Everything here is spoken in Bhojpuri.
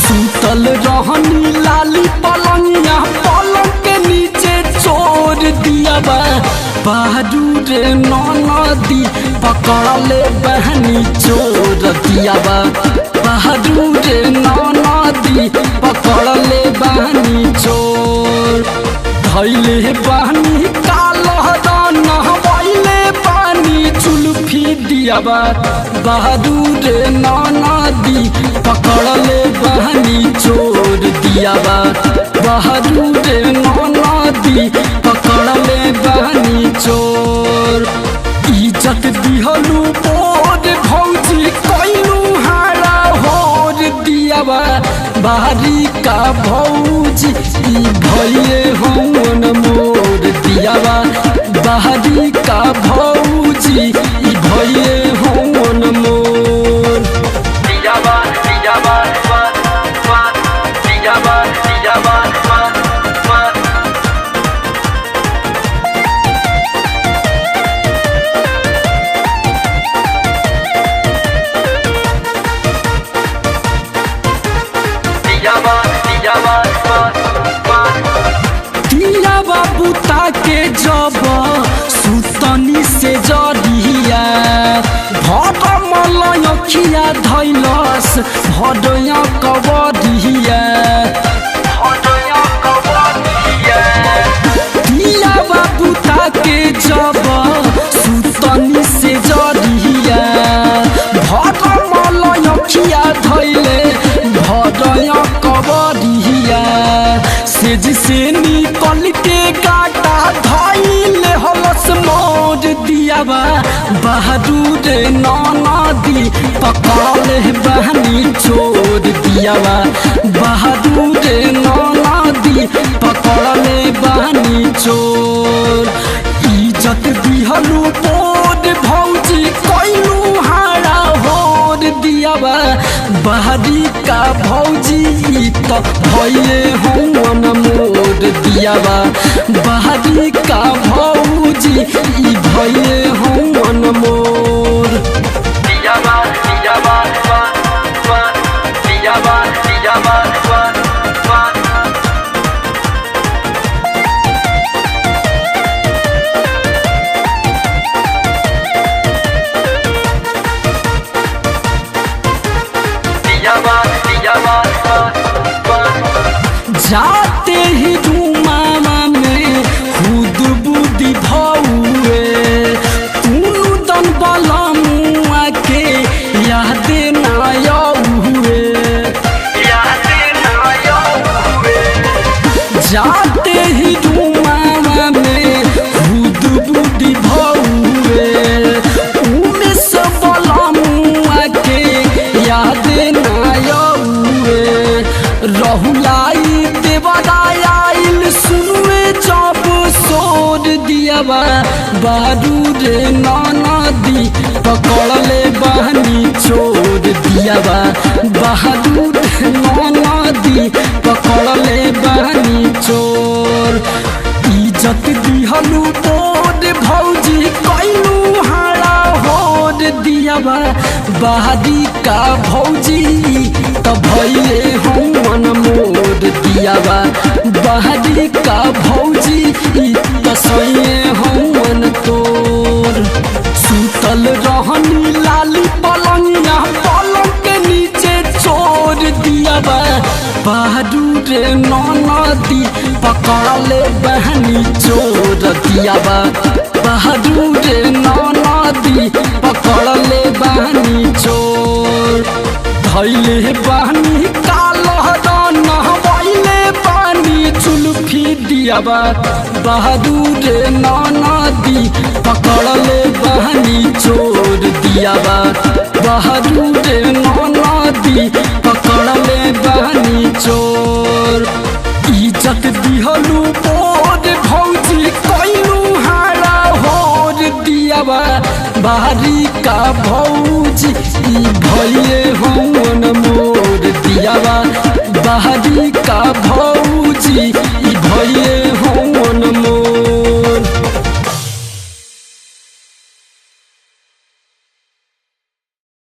सुतल रहनी लाली पलंगिया पलंग के नीचे छोड़ दिया बा बहादू रे नदी पकड़ ले बहनी चोर दिया बा बहादू रे नदी पकड़ ले बहनी चोर धैले बहनी कालहदान हवाइले पानी चुल्फी दिया बा बहादू रे नदी पकड़ ले बहनी चोर दिया बा बहादू रे नदी पकड़ ले बहनी चोर इज्जत दिहलू बोर भौजी कैलू हारा होर दिया बा बाहरी का भौजी भैये हमन मोर दिया बा बाहरी का भौजी भैये हमन मोर दिया बा दिया बा दिया बा दिया बा बुता के जब सुतनी से जरिया भर मलयखिया धैलस भडया कबरिया दिया बुता के जब सुतनी से जरिया भर मलयखिया धैले भडया कबरिया से जिसे निकल के गाटा धैले हलस मोर दिया बा बहादू रे नदी पकड़ ले बहनी चोर दिया बा बहादू रे नदी पकड़ ले बहनी चोर इज्जत दिहलू बोर भौजी कैलू हारा होर दिया बा बहादी का भौजी तो भैये हमन मोर दिया बा बहादी का भौजी भैये हमन मोर दिया बा दिया बा दिया बा दिया बा जाते ही धुमामा में खुद बुद्धि भौए तू दन बलमुआ के याद ना हुए जाते ही धुमामा में खुद बुद्धि भौए उमे सब बलमुआ के याद ना हुए रहुलाई देवदायाइल सुनवे जब सोर दिया बा बहादू रे नदी पकड़ ले बहनी चोर दिया बा बहादू रे नदी पकड़ ले बहनी चोर इज्जत दिहलू बोर भौजी कैलू हारा होर दिया बा बहादी का भौजी तो भैये हमन मोर दिया बा बहादी का भौजी तो सैये हमन तोर सुतल रहनी लाली पलंगिया पलंग के नीचे छोड़ दिया बा बहादू रे नदी पकड़ ले बहनी चोर दिया बा बहादू रे नदी पकड़ ले बहनी चोर धैले बहनी कालहदान हवाइले पानी चुल्फी दिया बा बहादू रे नदी पकड़ ले बहनी चोर दिया बा बहादू रे नदी पकड़ ले बहनी चोर इज्जत दिहलू बोर भौजी कैलू हारा होर दिया बा बारी का भौजी ई भइले हम